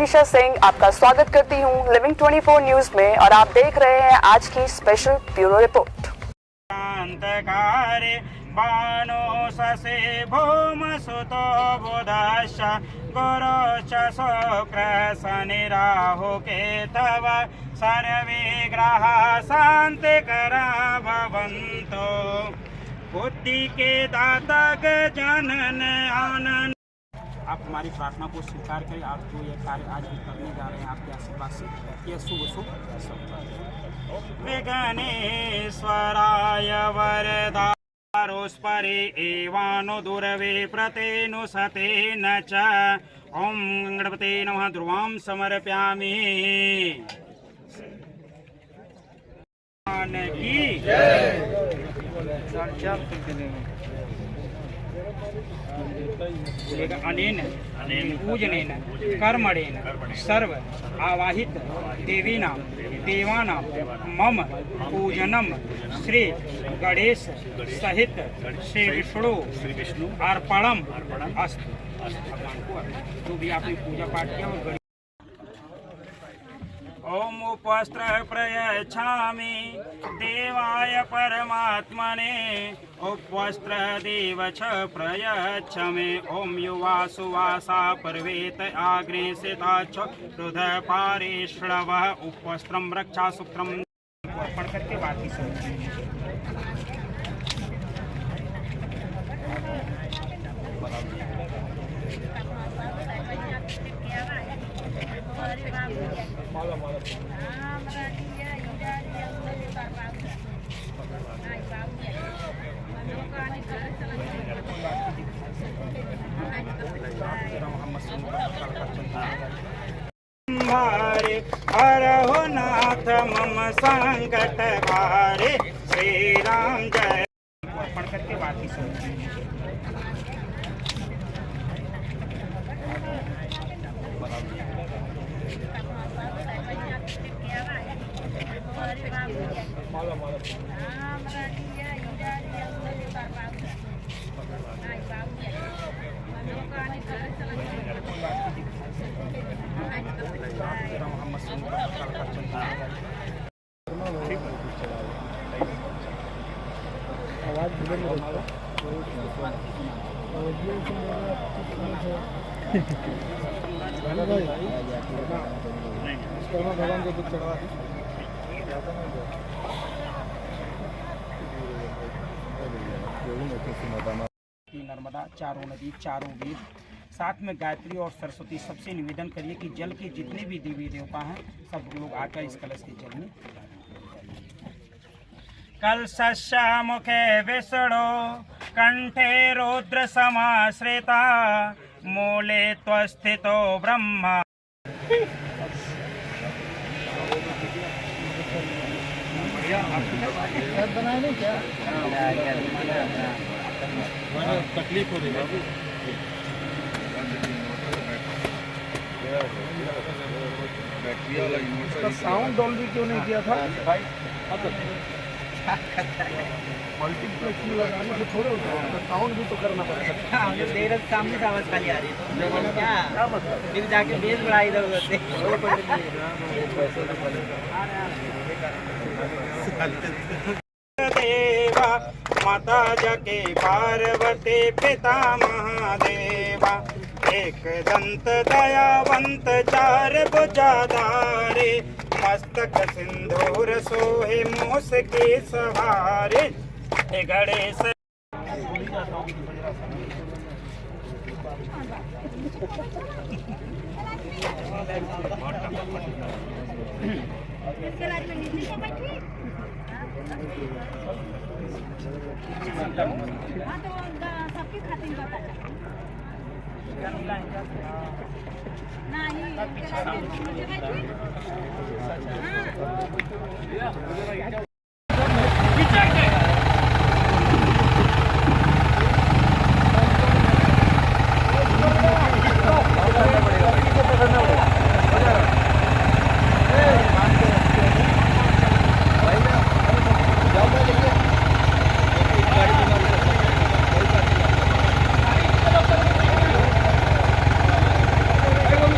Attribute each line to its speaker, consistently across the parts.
Speaker 1: मनीषा सिंह आपका स्वागत करती हूं लिविंग 24 न्यूज में और आप देख रहे हैं आज की स्पेशल ब्यूरो रिपोर्ट।
Speaker 2: बानो ससे भौम सुतो बुधश्च गुरुश्च शुक्र शनिराहु केतव सर्वे ग्रहाः शान्तिकरा भवन्तु। बुद्धि के दाता गजानन आनंद। आप हमारी प्रार्थना को स्वीकार करें। आप जो ये कार्य आज भी करने जा रहे हैं आपके आशीर्वाद से यह शुभ विघ्नेश्वराय वरदा रोस्परे एवानो दुर्वे प्रतेनु सतेन च ओम गणपते नमः। ध्रुवां समर्पयामि। की अनेन पूजनेन कर्मणेन सर्व आवाहित देवीनां देवानां मम पूजनम श्री गणेश सहित श्री विष्णु अर्पणम अस्तु। जो भी आपने पूजा पाठ किया और ओम उपवस्त्र प्रयच्छामि देवाय परमात्मने उपवस्त्र देव च प्रयच्छामि। ओम युवा सुवासा पर्वेत आग्नेसिता च रुध पारेश्रव उपवस्त्रम रक्षा सूत्रम अर्पण करके बाकी सब हरहु नाथ मम संकट हारे श्री राम जय अर्पण करके बाकी सब भगवान को दुख चढ़ा नर्मदा चारों नदी चारों वेद साथ में गायत्री और सरस्वती सबसे निवेदन करिए कि जल के जितने भी देवी देवता हैं सब लोग आकर इस कलश के जल में कलशस्य मुखे विष्णु कंठे रुद्र समाश्रिता मूले त्वस्थितो ब्रह्मा।
Speaker 3: तकलीफ हो रही है
Speaker 2: इसका साउंड डॉल्बी क्यों नहीं किया था भाई? मल्टीप्लेक्स में लगाने से थोड़े होता है, तो साउंड भी तो करना पड़ेगा।
Speaker 4: तेरे सामने से आवाज खाली आ रही है क्या मतलब? फिर जाके बेस बढ़ा इधर उधर से
Speaker 2: देवा माता जके पार्वती पिता महादेवा एक दंत दयावंत चार भुजाधारे मस्तक सिंदूर सोहे मूस के सहारे गणेश।
Speaker 5: सबके खातिर बता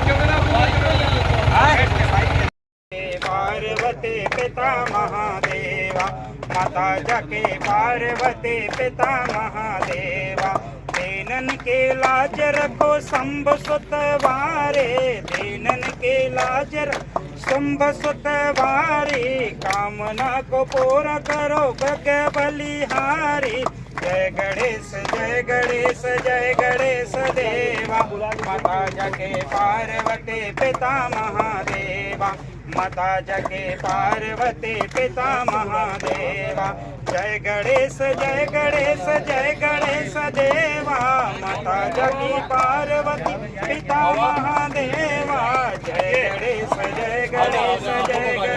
Speaker 3: कैमरा
Speaker 2: माता जके पार्वती पिता महादेवा दीनन के लाज रखो शंभ सुत वारे दीनन के लाज शंभ सुत वारे कामना को पूरा करो गग बलिहारी जय गणेश जय गणेश जय गणेश देवा माता जके पार्वती पिता महादेवा माता जके पार्वती पिता महादेवा जय गणेश जय गणेश जय गणेश देवा माता जकी पार्वती पिता महादेवा जय गणेश जय गणेश जय गणेश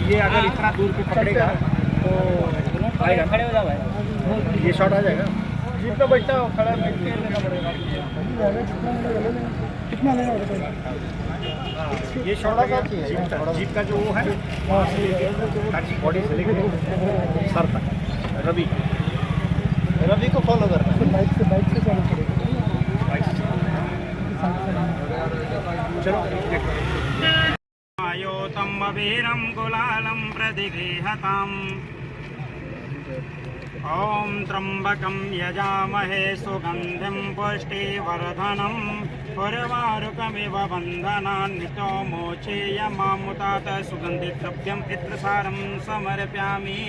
Speaker 3: ये अगर इतना दूर पे पकड़ेगा तो आएगा,
Speaker 4: खड़े हो जाओ भाई।
Speaker 3: ये शॉट आ जाएगा। जीप पे बैठता हो खड़ा बैठ के लेना पड़ेगा। कितना लेना पड़ेगा? ये शॉट आ गया जीप का जो वो है ताकि बॉडी से लेकर सर तक रवि को फॉलो करना है। बाइक से चलना पड़ेगा। बाइक से चलो
Speaker 2: आयोतं वीरं गुलालं प्रतिगृहताम् ॐ त्र्यम्बकं यजामहे सुगन्धिं पुष्टिवर्धनम् उर्वारुकमिव बन्धनान्नितो मोचेयमामुतात सुगन्धिद्रव्यम् इत्रसारं समर्पयामि।